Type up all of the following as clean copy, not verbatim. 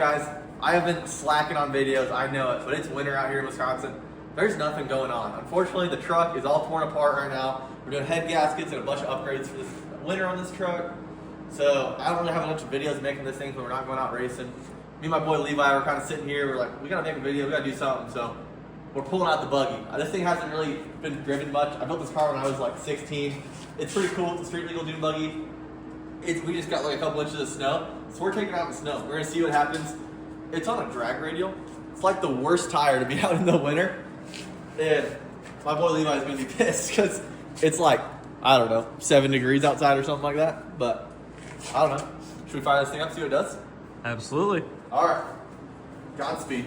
guys. I have been slacking on videos, I know it, but it's winter out here in Wisconsin. There's nothing going on. Unfortunately, the truck is all torn apart right now. We're doing head gaskets and a bunch of upgrades for this winter on this truck. So I don't really have a bunch of videos making this thing when we're not going out racing. Me and my boy Levi were kind of sitting here. We're like, we gotta make a video, we gotta do something. So we're pulling out the buggy. This thing hasn't really been driven much. I built this car when I was like 16. It's pretty cool. It's a street legal Dune Buggy. We just got like a couple inches of snow. So we're taking out the snow. We're gonna see what happens. It's on a drag radial. It's like the worst tire to be out in the winter. And my boy Levi is gonna be pissed because it's like, I don't know, 7 degrees outside or something like that. But I don't know. Should we fire this thing up, see what it does? Absolutely. All right. Godspeed.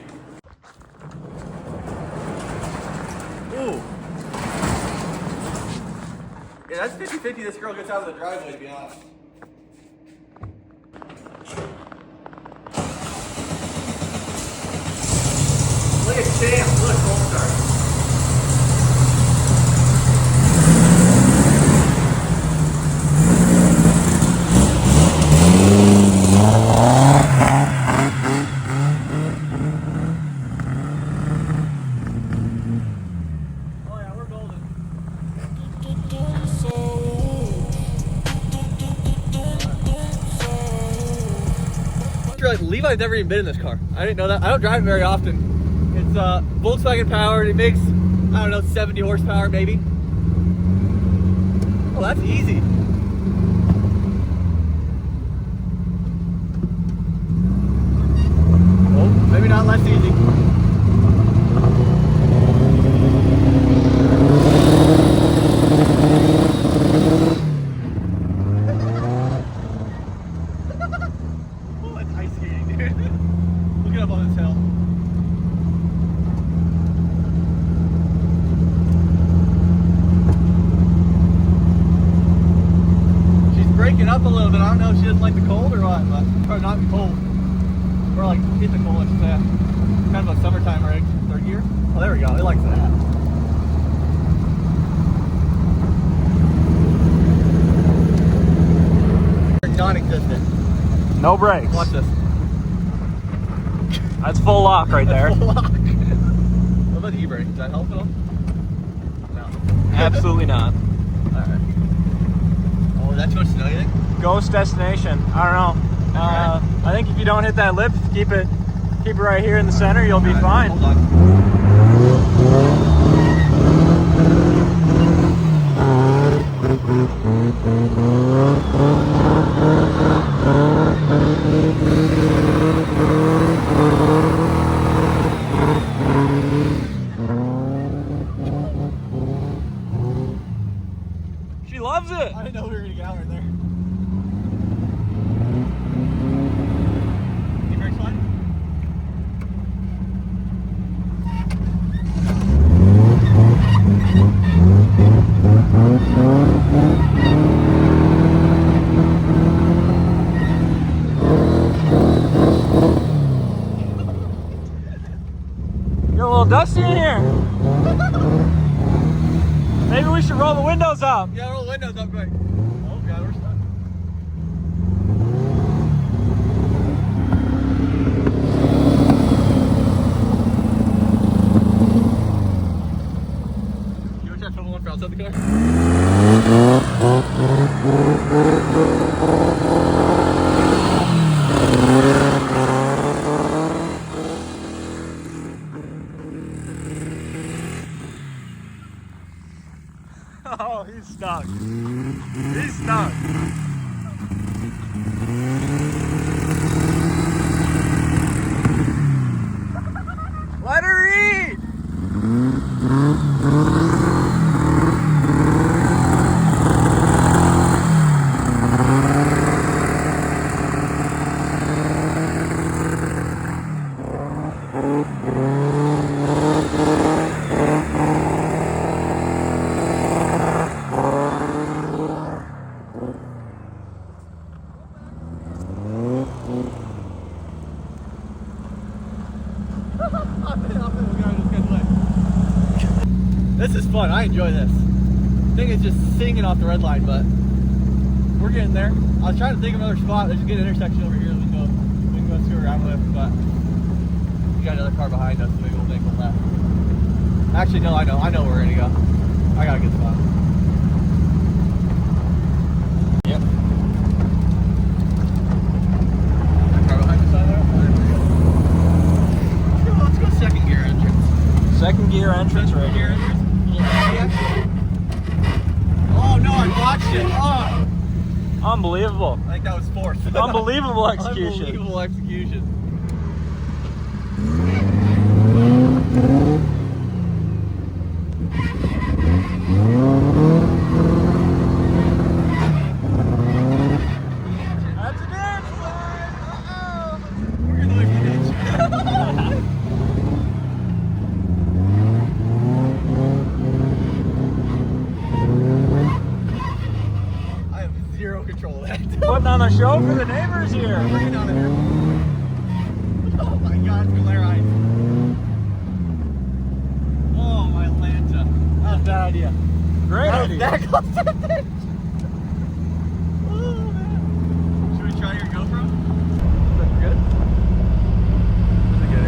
Ooh. Yeah, that's 50-50 this girl gets out of the driveway, to be honest. Look at Champ. Look, cold start. Levi's never even been in this car. I didn't know that. I don't drive it very often. It's Volkswagen powered. It makes, I don't know, 70 horsepower maybe. Oh, that's easy. Oh, maybe not less easy. Up a little bit. I don't know if she doesn't like the cold or what, but or not the cold. Or like hit the cold, I should say. Kind of a summertime rig. Third gear. Oh, there we go. It likes that. Non-existent. No brakes. Watch this. That's full lock right there. Full lock. What about the e-brake? Does that help at all? No. Absolutely not. Alright. Oh, is that too much snow, you think? Ghost destination. I don't know. I think if you don't hit that lip, keep it right here in the center, you'll be fine. Hold on. She loves it. I didn't know we were gonna get out right there. Get a little dusty in here. Maybe we should roll the windows up. Yeah, roll the windows up quick. Oh god, we're stuck. You want to try to film one for outside the car? Oh, he's stuck. He's stuck. Let her eat. This is fun. I enjoy this. Thing is just singing off the red line, but we're getting there. I was trying to think of another spot. There's a good intersection over here that we can go to screw around with, but we got another car behind us, so maybe we'll make one left. Actually, no, I know where we're gonna go. I got a good spot. Yep. Car behind us on there? Let's go second gear entrance. Second gear entrance right here. Oh no, I botched it. Oh. Unbelievable. I think that was fourth. Unbelievable execution. Unbelievable execution. That's a dance line. Uh-oh. We're gonna leave the ditch. I have zero control of that. Putting on a show for the neighbors here. Bring it on there. Oh my god, it's glare eyes. Oh my Lanta. That was a bad idea. Great That was idea. that close to the ditch. Oh man. Should we try your GoPro? Is that good? That's a good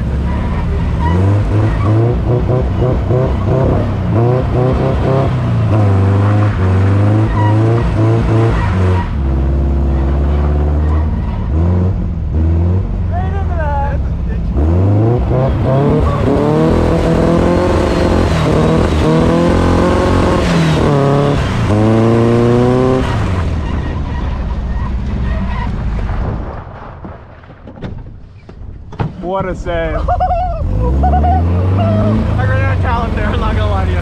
Right into that. What a save. I ran out of talent there, I'm not gonna lie to you.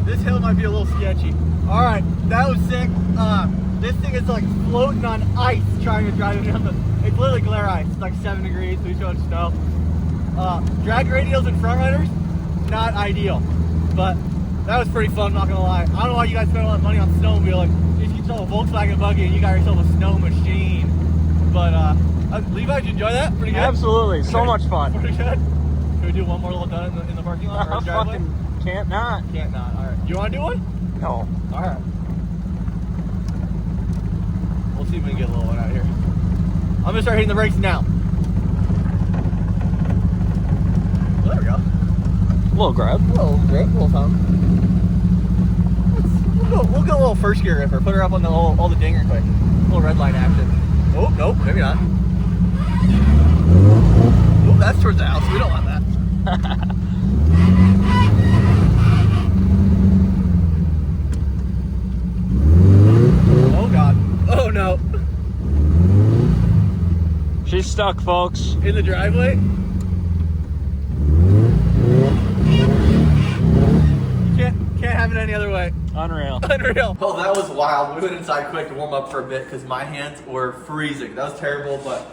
This hill might be a little sketchy. Alright, that was sick. This thing is like floating on ice trying to drive it down the... It's literally glare ice. It's like 7 degrees, so we showed snow. Drag radials and front runners, not ideal. But that was pretty fun, not gonna lie. I don't know why you guys spend a lot of money on snowmobile. Like, you get yourself a Volkswagen Buggy and you got yourself a snow machine. But Levi, did you enjoy that? Pretty good? Absolutely. So much fun. Pretty good. Can we do one more little done in the parking lot? Or I the driveway? fucking can't not. Can't not. Alright. You wanna do one? No. Alright. We'll see if we can get a little one out here. I'm gonna start hitting the brakes now. Well, there we go. Little grab. A little grip, a little thumb. We'll go a little first gear ripper. Put her up on all the dinger quick. A little red line action. Oh, nope, maybe not. Oh, that's towards the house. We don't want that. Oh god. Oh no. She's stuck, folks. In the driveway? Can't have it any other way. Unreal. Unreal. Well, that was wild. We went inside quick to warm up for a bit because my hands were freezing. That was terrible, but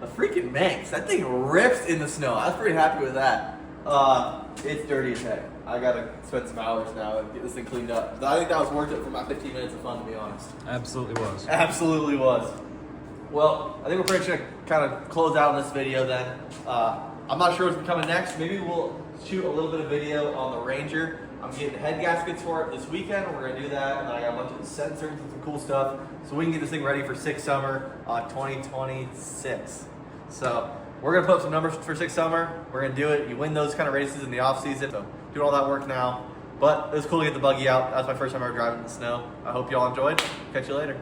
the freaking Manx, that thing rips in the snow. I was pretty happy with that. It's dirty as heck. I gotta spend some hours now and get this thing cleaned up. But I think that was worth it for my 15 minutes of fun, to be honest. Absolutely was. Absolutely was. Well, I think we're pretty much gonna kind of close out on this video then. I'm not sure what's coming next. Maybe we'll shoot a little bit of video on the Ranger. I'm getting head gaskets for it this weekend. We're gonna do that, and then I got a bunch of sensors and some cool stuff, so we can get this thing ready for 6 Summer 2026. So we're gonna put up some numbers for 6 Summer. We're gonna do it. You win those kind of races in the off season, so doing all that work now. But it was cool to get the buggy out. That was my first time ever driving in the snow. I hope y'all enjoyed. Catch you later.